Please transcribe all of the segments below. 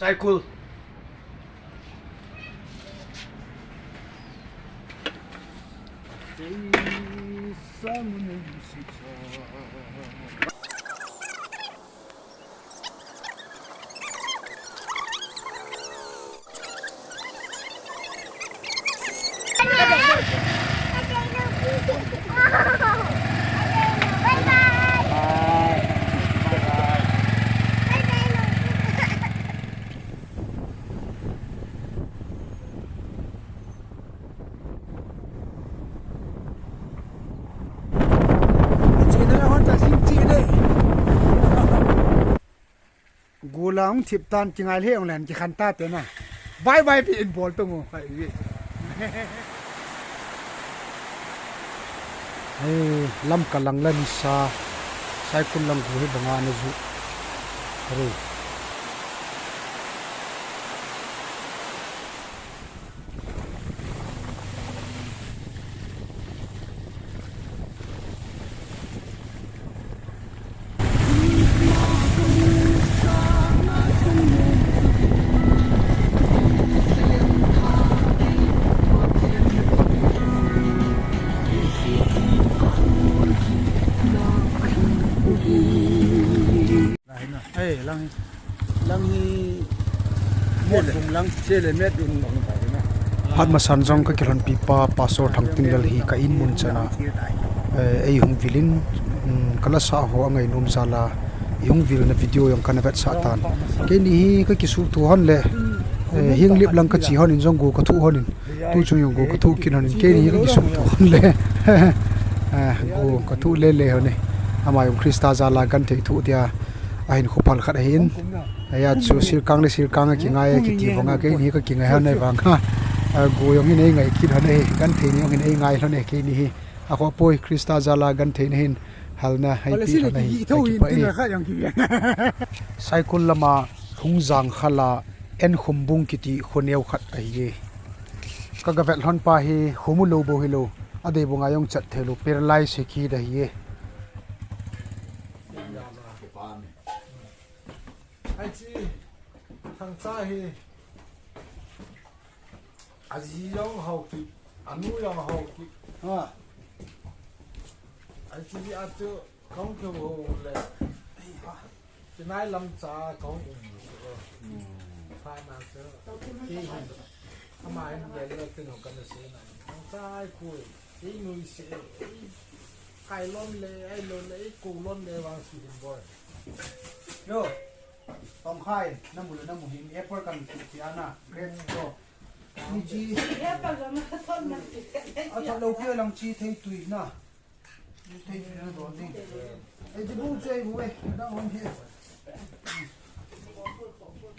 cycle gulang thip tan chingai le ong len chi khan ta te na bye bye pi in bol to ngo kai wi lam kalang lan sa sai kun lang gu he banga na zu re lang hi mod bung lang chele met dung nong ta na hat ma san jong ka kilon pipa pasor thang tingal hi ka in mun chana ei hung vilin kala sa ho angai nom sala yung vil na video yung kanavet sa tan ke ni hi ka kisu tu hon le hing lip lang ka chi hon in jong go ka thu hon in tu chu yung go ka thu kin hon in ke ni ka kisu tu hon le go ka thu le le hon ne ama yung krista jala gan thei thu dia ahin khopal khat hin aya chu sirkang ki ngai ki ti bonga ke ni ka ki ngai han nei wanga go yong hi nei ngai ki han nei gan the ni yong nei ngai hone ke ni a kho poi krista jala gan the ni hin halna hai pi han nei cycle lama hungjang khala en khumbung ki ti khoneu khat ai ye ka gavel hon pa hi humu lo bo hi lo ade bonga yong chat thelu perlai se ki da ye ai chi thang cha hi aji yong hau ki anu yong hau ki ha ai chi a chu kong ke wo le chi nai lam cha kong pha na se ki ama ai ye le ke no kan se na thang cha ai ku i nui se kai lon le ai lon le ku lon le wang si hin boy yo tong khai na mu hin apple kan tiana great go ni ji apple ga ma thon na a tha lo phe lang chi thei tui na ni thei na do ni ai ji bu chei bu e da hon he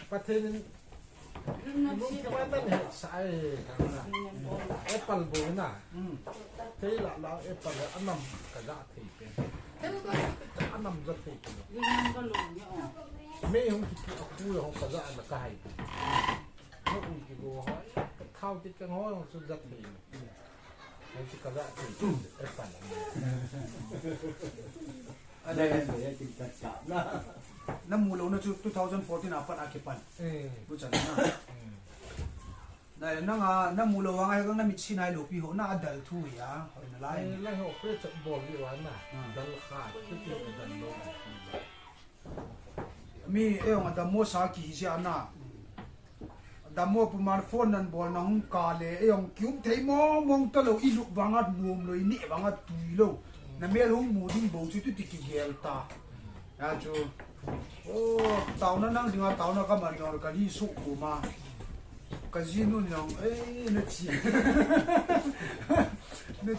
pathen bu ka ta ne sai apple bo na thei la apple anam ka da thei pe anam za thei mấy không thì khu là không có dạ là cài nó cũng chỉ có hỏi thao thì cái ngói không xuất giật thì hay chỉ có dạ thì cái phần ở đây là chỉ tất cả năm mùa lâu nó chú 2014 nào phát akipan bữa chẳng nào này năm mùa lâu ngay cái năm mình xin hai lục bị hỗn na đợt thu ya hỏi là lại họ cái trận bồn đi玩mà đợt khát cái chuyện đợt lâu mi eo nga damo sa ki hi ana damo puman phone nan bol na hung ka le eong kyum thei mo mong to lo ilu wanga nuam lo ni wanga tui lo na me lo mu ding bo chu tu ti ki gel ta ya chu o taw na nang dinga taw na ka man no ka hi su ku ma ka ji nu nyong na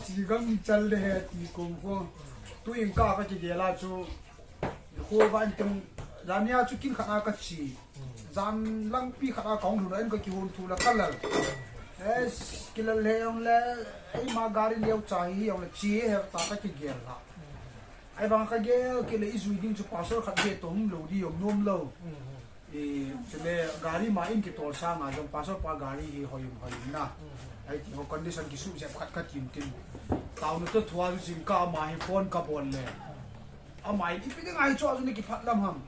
chi gam chal le he ti kong ko tu in ka ka ki gela chu ko van tum Zania chu kin khana ka chi zan lang pi khana kaung lu ren ka ki hon thu la kalal es kilal le ong le ai ma gari leu chahi ong le chi he ta ka ki gel la ai bang ka gel ke le isu ding chu pasor khat ge tom lo di ong nom lo e chele gari ma in ki tor sa ma jong pasor pa gari hi hoyum na ai ti ho condition ki su se khat khat tim tim taw no to thua ju jing ka ma hi phone ka bon le a mai ti pi ngai cho ju ni ki phat lam ham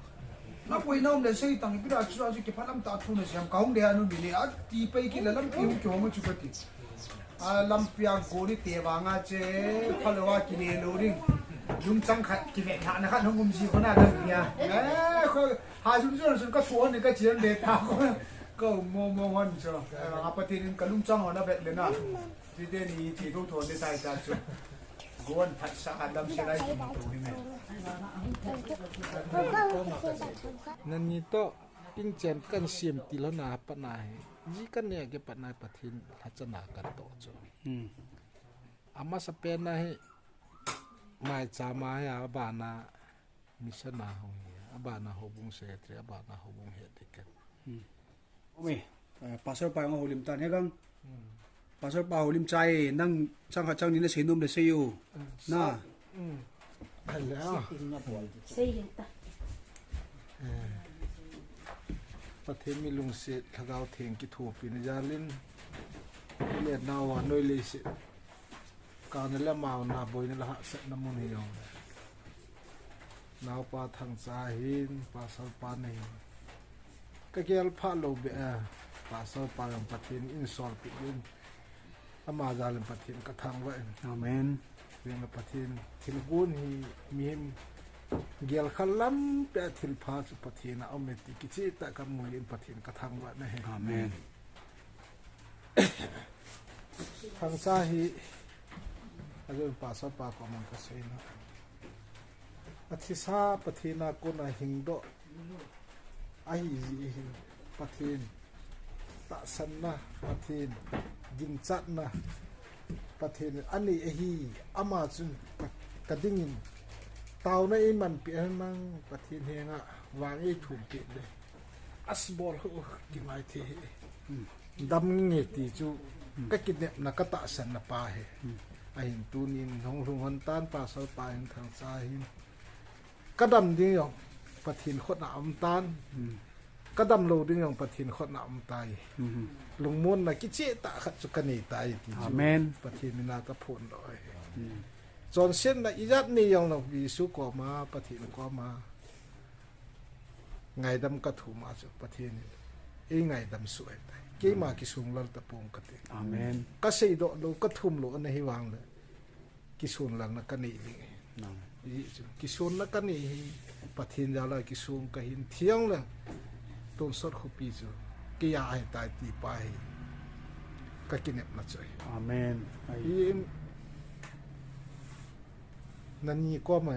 nó quay nôm để xây tăng cái đó cho cái phát âm ta thu này xem kaung để anh bị à tí bay cái là lâm tiêu kiểu mà chụp cái à lâm piang cố đi tiề vàng à chế phalo cái này lô đi dùng trăng khát cái này thà nó khát không cũng gì có nào được nha hai chúng tôi có số này cái chuyện để tao có mò hoàn cho à bắt tiền cái lung trăng nó vẹt lên à thì đây này thì tôi thốn để tài ra chứ gôn thật sa đâm xe đây tụi nàyนั่นนี่โตอิงเจนกันเสียมติลนาปนายจีกันเนี่ยเก็ปนายปะทินทัศนากันโตจ้ะอามาสเปนนะให้ไม่จามาให้อาบานามิชนาหงอาบานาหบุงเสตรีอาบานาหบุงเฮติกันโอ้ยปัสสาวะไปมาหูลิมตันให้กังปัสสาวะหูลิมใจนั่งจังหวะจังนี้นะเสียนุ่มเลยเสียอยู่น่าอันแล้วประเทศมีลุงเสดถ้าเราเทียงกิทูปินยาลินเลียดนาวานอยเลยสิการนั่นแหละมาหน้าบอยนั่นแหละเสน้ำมันเหี่ยวนาวปาทางสาหินปาสาวปานี่ก็เกี่ยวพาโลเบะปาสาวปาอย่างประเทศอินสอลปิดินอามาจาลินประเทศกระทังไว้อาเมนเวียงประเทศทิลกุนฮีมีมเกี่ยวขลัมเปะทิลพาสุประเทศน่ะเอาเมติกิจิตะกับมูลินประเทศกระทังไว้นะฮะอาเมนทางสาหิอาจารย์ปาสาวปาก็มันก็สวยนะอาทิตย์ประเทศน่ะก็น่ะหิงโดไอประเทศตะสันนะประเทศดินจัดนะประเทศอันนี้ฮีอามาจุนกระดิ่งเตาในมันเปลี่ยนมั่งประเทศเฮงะวางไอ้ถูกติดเลยอัสบอลกินไอทีดำเงี้ยตีจูก็กินเนี่ยนักตะสันนะปาเฮไอหินตูนินหงหงหันตานปาสาวปาหินทางซ้ายหินกระดำดิ้งยองประเทศขดน้ำตาลก็ดำโลดิ้งยองประเทศขดน้ำตายลงม้วนนะกิเจตะขัดสุกันนี่ตายที่อาเมนประเทศมินาตะพนดอยจนเส้นนะอีจัดนี่ยองเราวิสุกอมาประเทศก็มาไงดำกระถูมาสุประเทศนี้ไอ้ไงดำสวยกี่มากิสุงลัลตะปงกติอาเมนก็ใส่ดอกโลก็ทุ่มโลอันนี้วางเลยกิสุงลัลนักกันนี่กิสุงนักกันนี่ประเทศยาลากิสุงก็เห็นเที่ยงเลยต้นสดขุปีจูกี่ยาให้ตายตีไปก็กินเน็บมาจ่อยอาเมนอีนั่นนี่ก็มา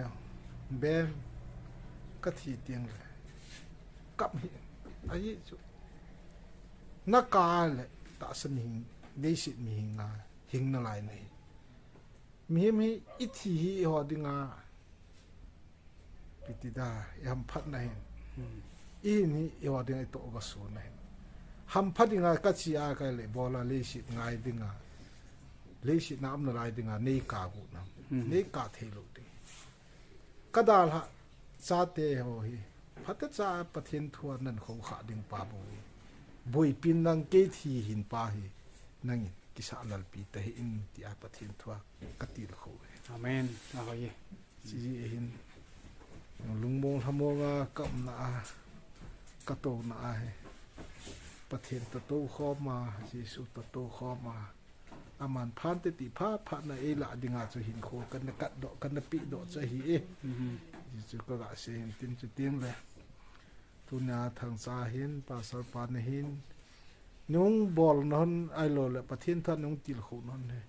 เบมก็ทีเตียงเลยกับไอ้จูนักการเลยตาสมิงได้สิมีหิงาหิงนั่นไรนี่มีอิทธิหัวดิ่งาปิติดายามพัดในอีนี่หัวดิ่งไอโตก็สูนในหำพัดดิ่งากัจจิอาไกเลยบอลาเลสิง่ายดิ่งาเลสิน้ำนั่นไรดิ่งาเนกากุน้ำเนกาเทลุดิ่งกระดาษฮะซาเตโหฮีพัดจะปะเทนทัวนั่นของขาดิ่งปาบุยบุยปินนังเกทีหินปาฮีนั่งกิสาลลปีแต่หินที่อาปะเทนทัวกติลโคอาเมนอาเยจีหินลุงมงทำมงกับนากระโตนาเฮปะเทนตะโตข้อมาจีสุตะโตข้อมาอามันพันติภาพนาเอละดิ่งอาจะหินโคกันนักดอกกันนับปีดอกจะหีจีก็กะเสียงตินจุดเตียงเลยทุนยาทางสาหินปาสปานหินนุงบอลนนไอโลเลยประเทศท่านนุงติลโคนนเลย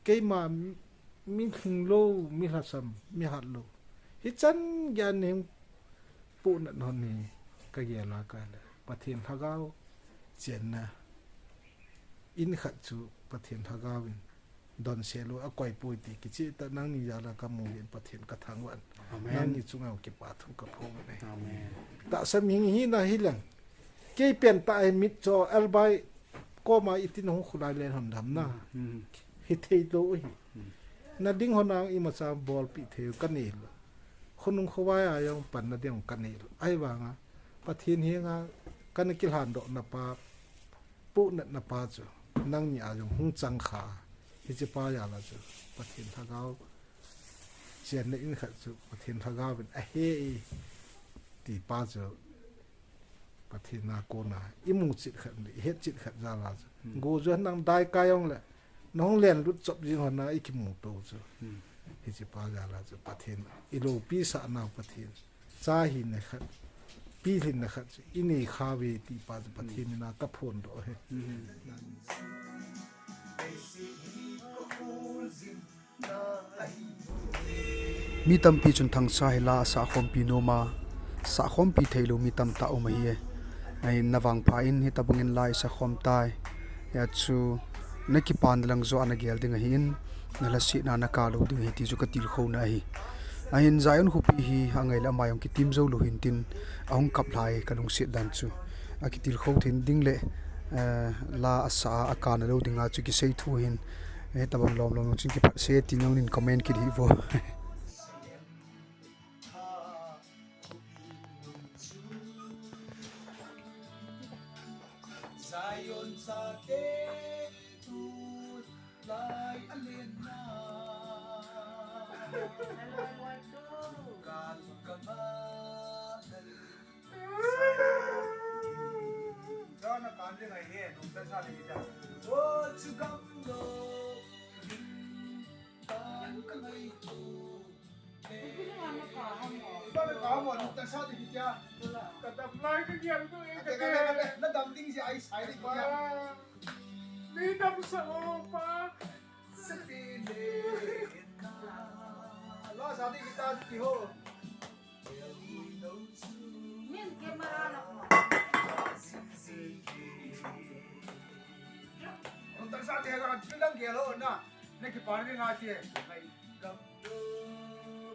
เกมามีหิงโลมีหัดซัมมีหัดโลฮิจันยานิมปูนนนนี่ก็เยลากันเลยประเทศทากาวเจนนะอินขัดจูประเทศทากาวินดอนเซโลอากอยปุยติกิจิตนั่งนี่ยาละกำมูเห็นประเทศกระทังวันนั่งนี่จุงเอาเก็บปาทุกกระพงเลยแต่สมิงฮีนะฮิลังเกี่ยเปลี่ยนไปมิดจอเอลไบก็มาอิตินหงขุลายเลนหันดำนะฮิตเทโลฮีนาดิ้งหนางอิมาซาบอลปิเทวกันนี่คนนุ่งเขาไว้อายังปั่นนาเดียงกันนี่ไอ้ว่างอ่ะประเทศเฮียงอ่ะกันกิลหันดอกนาปาปุนัดนาปาจูนั่งนี่อายังหงจังขาฮิจิปายาละจูประเทศทากาวเชียนในอินขัดจูประเทศทากาวเป็นเฮ้ตีปาจู ประเทศนาโกนาอิมุงจิตขันเฮ็ดจิตขันจาลาจกูจวนนั่งได้กายองแหละน้องเรียนรุดจบจริงหัวหน้าอีกมุงโตจ้ะฮิจิปาจาลาจ้ะประเทศอิโลปีศาจนาประเทศจ้าหินนะครับปีหินนะครับอินี่ข้าเวทีปาจประเทศนากับพลโตเฮมีตัมปีจนทางสายลาสาคมปีโนมาสาคมปีเทลูมีตัมตาอมาเฮไอ้นวังพาอินฮิตาบังเงินลายสาคมตายยาชูนักปานดังโซอานาเกลดิงหินนั่นละสินานาคาลูดิงหิติจุกติลเขาหน้าฮีไอ้หินใจอันหุบฮีหางไงละมายังกิติมโซลูหินตินอ่างกับลายกันลงเสียดันชูอากิติลเขาทินดิ้งเละลาอาสาอาการลูดิงอาจุกิเซทูหินตาบังลอมลงจิงกิปัดเสียตินยองนินคอมเมนต์คิดฮีโวSayon sa tetut lay alena Kan kamanal Sana kande ngai he nungta sa di ja O chugam lo tan kai tu Sana ka mo nungta sa di ja Kadam lai cái gì tôi nó đâm tiếng gì ai sai đi qua đi đâm sợ pa lo sao đi kita đi ho Min camera nak ông ta sao thì cái cái đăng kia lo na này cái pan cái ngã kia này gặp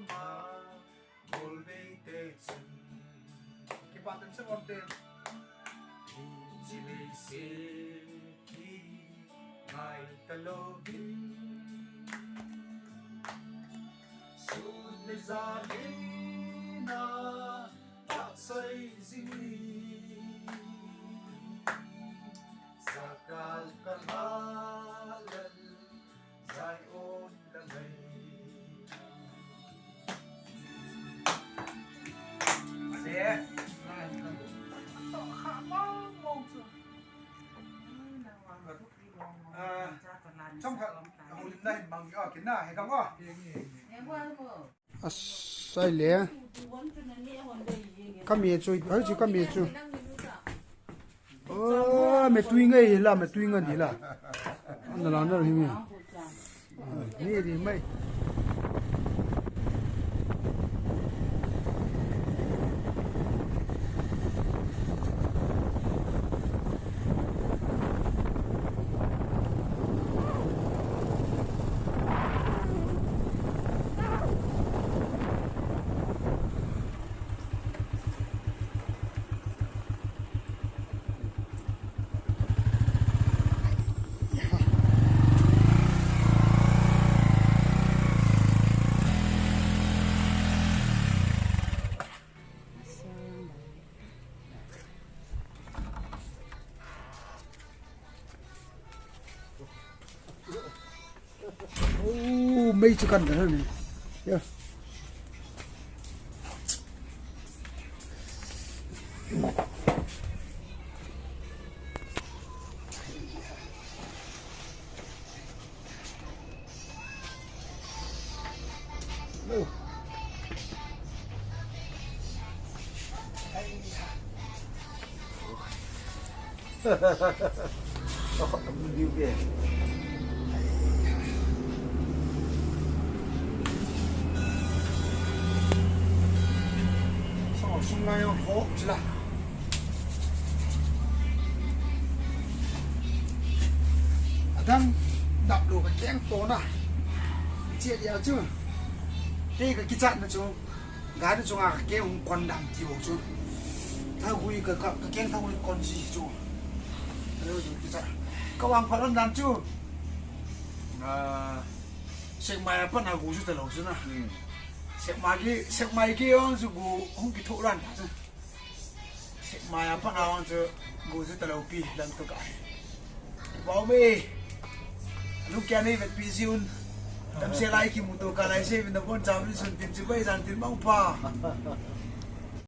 mà ngồi đây tê chân cái bạn tâm sự ông tên chỉ lấy xe đi ngày ta lo bin suốt đời gia đình na chắc say gì sakal kamalan zai on damay Sẽ trong thời hồi nay bằng ở cái nào hay không có sai lẽ các mẹ chui ở chỉ các mẹ chui mẹ tui ngay là mẹ tui ngay đi là anh là nó hình như thì mấy mấy chú cần nữa này, yeah. Điều về sung lai hộp chứ là đang đập đồ cái kén to này chia đều chứ cái chặn nó chú gái nó chú à cái ông con đằng chịu chú thao huy cái kén thao huy con gì chú đâu chú cái chặn các bạn phải làm chú xem mai bắt nào cũng chú tới lâu chứ na Sek mai ki on su gu hong ki thoran ta. Sek mai apa na on su gu su talau pi dan tu ka. Bau me. Lu kya nei vet pi siun. Tam se lai ki mu to ka lai se bin da bon jam ni sun tin chu bai dan tin bang pa.